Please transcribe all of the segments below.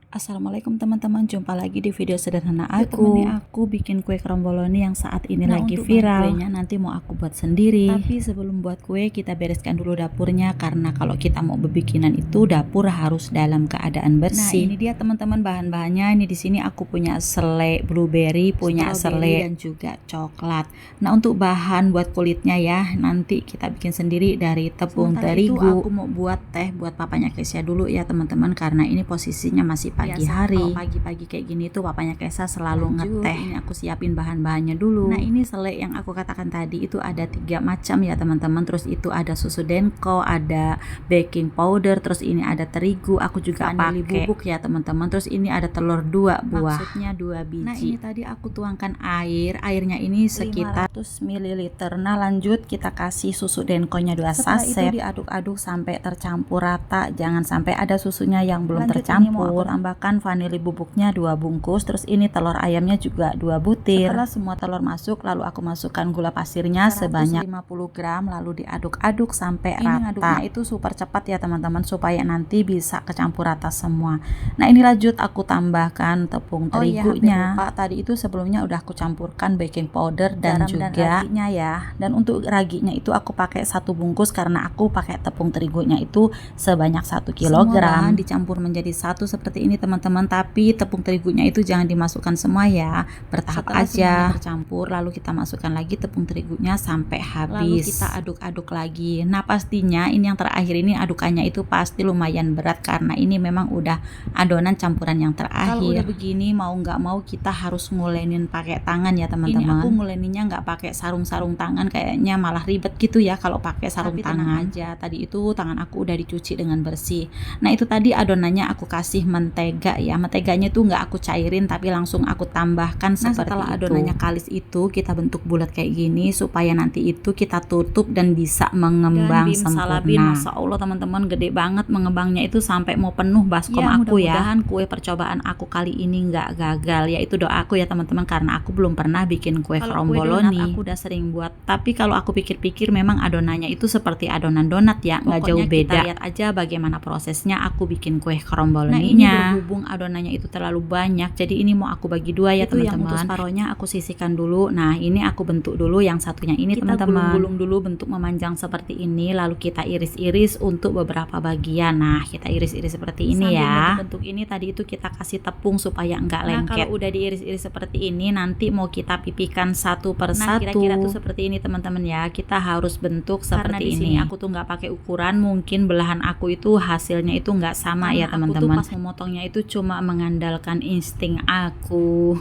Assalamualaikum teman-teman, jumpa lagi di video sederhana Yuk aku. temani Aku bikin kue kromboloni yang saat ini Nah, lagi untuk viral. bahan kuenya Nanti mau aku buat sendiri. Tapi sebelum buat kue kita bereskan dulu dapurnya, karena kalau kita mau berbikinan itu dapur harus dalam keadaan bersih. Nah, ini dia teman-teman bahan-bahannya. Ini di sini aku punya selai blueberry, punya selai dan juga coklat. Nah, untuk bahan buat kulitnya ya, nanti kita bikin sendiri dari tepung terigu. Itu aku mau buat teh buat papanya Kesia dulu ya teman-teman, karena ini posisinya masih pagi hari. Kalau pagi-pagi kayak gini tuh papanya Kesa selalu ngeteh. Ini aku siapin bahan-bahannya dulu. Nah, ini selai yang aku katakan tadi itu ada 3 macam ya teman-teman. Terus itu ada susu denko, ada baking powder, terus ini ada terigu. Aku juga pakai bubuk ya teman-teman. Terus ini ada telur 2 buah. Maksudnya 2 biji. Nah, ini tadi aku tuangkan air. Airnya ini sekitar 500 ml. Nah, lanjut kita kasih susu denkonya 2 saset. Itu diaduk-aduk sampai tercampur rata. Jangan sampai ada susunya yang belum tercampur. Tambahkan vanili bubuknya 2 bungkus. Terus ini telur ayamnya juga 2 butir. Setelah semua telur masuk, lalu aku masukkan gula pasirnya sebanyak 50 gram. Lalu diaduk-aduk sampai rata. Ngaduknya itu super cepat ya teman-teman, supaya nanti bisa kecampur rata semua. Nah, ini lanjut aku tambahkan tepung terigunya. Lupa, tadi itu sebelumnya udah aku campurkan baking powder dan juga raginya ya. Dan untuk raginya itu aku pakai 1 bungkus karena aku pakai tepung terigunya itu sebanyak 1 kilogram. Semua bahan dicampur menjadi satu seperti ini teman-teman, tapi tepung terigunya itu jangan dimasukkan semua ya, bertahap aja. Tercampur, lalu kita masukkan lagi tepung terigunya sampai habis. Lalu kita aduk-aduk lagi. Nah, pastinya ini yang terakhir ini adukannya itu pasti lumayan berat karena ini memang udah adonan campuran yang terakhir. Kalau udah begini mau nggak mau kita harus ngulenin pakai tangan ya teman-teman. Ini aku nguleninnya nggak pakai sarung-sarung tangan, kayaknya malah ribet gitu ya kalau pakai sarung tangan aja. Tadi itu tangan aku udah dicuci dengan bersih. Nah, itu tadi adonannya aku kasih mentega ya. Menteganya tuh nggak aku cairin tapi langsung aku tambahkan seperti setelah adonannya kalis itu kita bentuk bulat kayak gini supaya nanti itu kita tutup dan bisa mengembang sempurna. Masya Allah teman-teman, gede banget mengembangnya itu sampai mau penuh baskom ya, aku ya. Mudah-mudahan kue percobaan aku kali ini nggak gagal ya, itu doaku ya teman-teman, karena aku belum pernah bikin kue kromboloni. Aku udah sering buat, tapi kalau aku pikir-pikir memang adonannya itu seperti adonan donat ya, nggak jauh beda. Kita lihat aja bagaimana prosesnya aku bikin kue kromboloninya. Nah, ini berhubung adonannya itu terlalu banyak, jadi ini mau aku bagi 2 ya teman-teman. Yang untuk separohnya aku sisihkan dulu. Nah, ini aku bentuk dulu yang satunya ini teman-teman. Kita gulung dulu bentuk memanjang seperti ini, lalu kita iris-iris untuk beberapa bagian. Nah, kita iris-iris seperti ini ya. Bentuk ini tadi itu kita kasih tepung supaya enggak lengket. Nah, kalau udah diiris-iris seperti ini, nanti mau kita pipihkan satu per satu. Nah, kira-kira tuh seperti ini teman-teman ya. Kita harus bentuk seperti ini. Karena di sini aku tuh nggak pakai ukuran, mungkin belahan aku itu hasilnya itu nggak sama ya teman-teman. Aku tuh pas memotongnya itu cuma mengandalkan insting aku.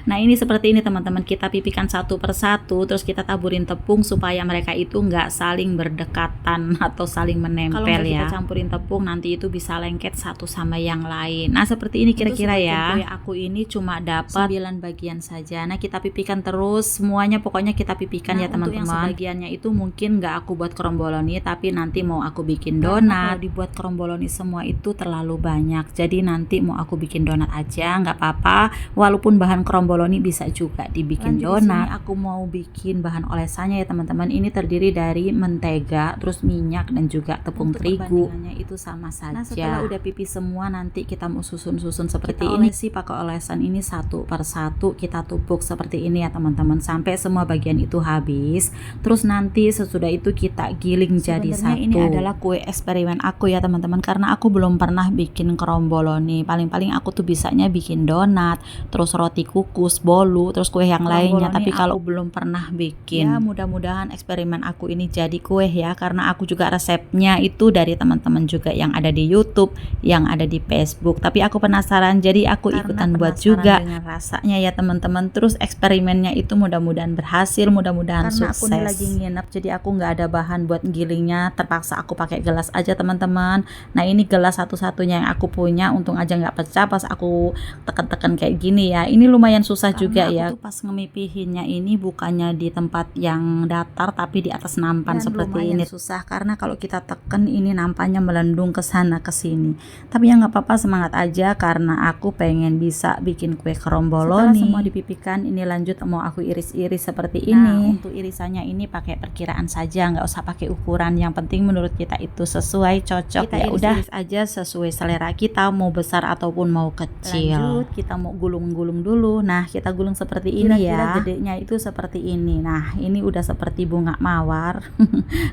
Nah, ini seperti ini teman-teman, kita pipihkan satu per satu, terus kita taburin tepung supaya mereka itu nggak saling berdekatan atau saling menempel. Kalau ya, kita campurin tepung nanti itu bisa lengket satu sama yang lain. Nah, seperti ini kira-kira ya. Kue aku ini cuma dapat 9 bagian saja. Nah, kita pipihkan terus semuanya, pokoknya kita pipihkan ya teman-teman. Yang sebagiannya itu mungkin nggak aku buat kromboloni, tapi nanti mau aku bikin donat. Kalau dibuat kromboloni semua itu terlalu banyak, jadi nanti mau aku bikin donat aja, nggak apa-apa. Walaupun bahan kromboloni bisa juga dibikin donat. Aku mau bikin bahan olesannya ya teman-teman. Ini terdiri dari mentega, terus minyak dan juga tepung terigu. Itu sama saja. Nah, setelah udah pipih semua, nanti kita mau susun-susun seperti ini sih, pakai olesan ini satu per satu kita tumpuk seperti ini ya teman-teman, sampai semua bagian itu habis. Terus nanti sesudah itu kita giling jadi satu. Ini adalah kue eksperimen aku ya teman-teman, karena aku belum pernah bikin kromboloni. Paling-paling aku tuh bisanya bikin donat, terus roti kukus, bolu, terus kue yang lainnya. Tapi kalau belum pernah bikin, ya mudah-mudahan eksperimen aku ini jadi kue ya, karena aku juga resepnya itu dari teman-teman juga yang ada di YouTube, yang ada di Facebook. Tapi aku penasaran, jadi aku ikutan buat juga dengan rasanya ya teman-teman. Terus eksperimennya itu mudah-mudahan berhasil, mudah-mudahan sukses. Karena aku lagi nginep, jadi aku nggak ada bahan buat gilingnya, terpaksa aku pakai gelas aja teman-teman. Nah, ini gelas satu-satunya yang aku punya, untung aja nggak pecah pas aku tekan-tekan kayak gini ya. Ini lumayan susah karena juga ya. Aku tuh pas ngemipihinnya ini bukannya di tempat yang datar, tapi di atas nampan seperti ini. Susah karena kalau kita tekan ini nampannya melendung ke sana ke sini. Tapi ya nggak apa-apa, semangat aja karena aku pengen bisa bikin kue kromboloni. Setelah semua dipipihkan, ini lanjut mau aku iris-iris seperti ini. Untuk irisannya ini pakai perkiraan saja, nggak usah pakai ukuran. Yang penting menurut kita itu sesuai, cocok. Kita ya udah aja sesuai selera kita, mau besar ataupun mau kecil. Lanjut, kita mau gulung-gulung dulu. Nah, kita gulung seperti ini ya. Gedenya itu seperti ini. Nah, ini udah seperti bunga mawar.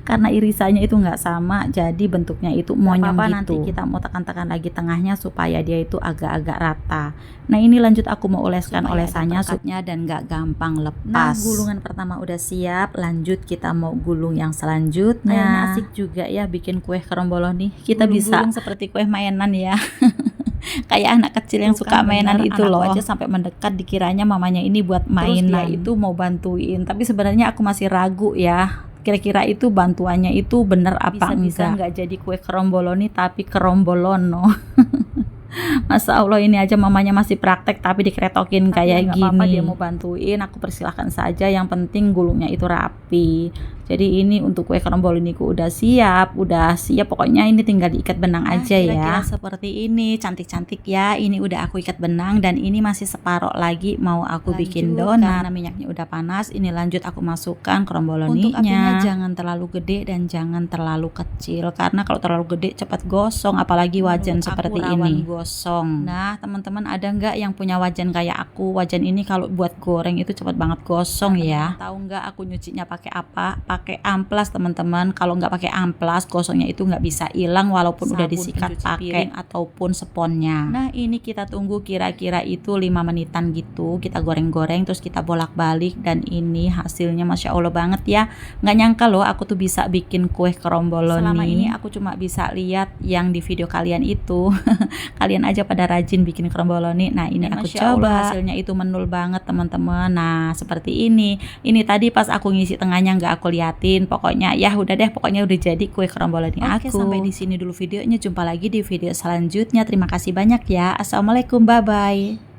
Karena irisannya itu nggak sama, jadi bentuknya itu monyong gitu. Nanti kita mau tekan-tekan lagi tengahnya supaya dia itu agak-agak rata. Nah, ini lanjut aku mau oleskan olesannya supaya dan nggak gampang lepas. Nah, gulungan pertama udah siap. Lanjut kita mau gulung yang selanjutnya. Asik juga ya bikin kue kerombolon nih. Kita bisa seperti kue mainan ya. Kayak anak kecil yang suka mainan itu loh. Aja sampai mendekat dikiranya mamanya ini buat mainan. Terus dia itu mau bantuin, tapi sebenarnya aku masih ragu ya. Kira-kira itu bantuannya itu bener apa enggak? Nggak jadi kue keromboloni tapi kerombolono. Masa Allah, ini aja mamanya masih praktek tapi dikretokin kayak gini. Apa-apa dia mau bantuin, aku persilahkan saja. Yang penting gulungnya itu rapi. Jadi ini untuk kue keromboloniku udah siap, pokoknya ini tinggal diikat benang aja ya. Seperti ini, cantik-cantik ya. Ini udah aku ikat benang dan ini masih separuh lagi mau aku bikin donat. Karena minyaknya udah panas, ini lanjut aku masukkan keromboloninya. Untuk apinya jangan terlalu gede dan jangan terlalu kecil karena kalau terlalu gede cepat gosong, apalagi wajan seperti ini. Gosong. Nah, teman-teman ada nggak yang punya wajan kayak aku? Wajan ini kalau buat goreng itu cepat banget gosong ya. Tahu nggak aku nyucinya pakai apa? Pakai amplas teman-teman. Kalau nggak pakai amplas, gosongnya itu nggak bisa hilang walaupun udah disikat pakai ataupun sponnya. Nah, ini kita tunggu kira-kira itu 5 menitan gitu. Kita goreng-goreng terus kita bolak-balik dan ini hasilnya Masya Allah banget ya. Nggak nyangka loh aku tuh bisa bikin kue keromboloni. Selama ini aku cuma bisa lihat yang di video kalian itu. Kalian aja pada rajin bikin keromboloni. Nah, ini aku coba. Hasilnya itu menul banget teman-teman. Nah, seperti ini. Ini tadi pas aku ngisi tengahnya nggak aku liatin. Pokoknya ya udah deh, pokoknya udah jadi kue keromboloni aku. Oke, sampai di sini dulu videonya. Jumpa lagi di video selanjutnya. Terima kasih banyak ya. Assalamualaikum, bye bye.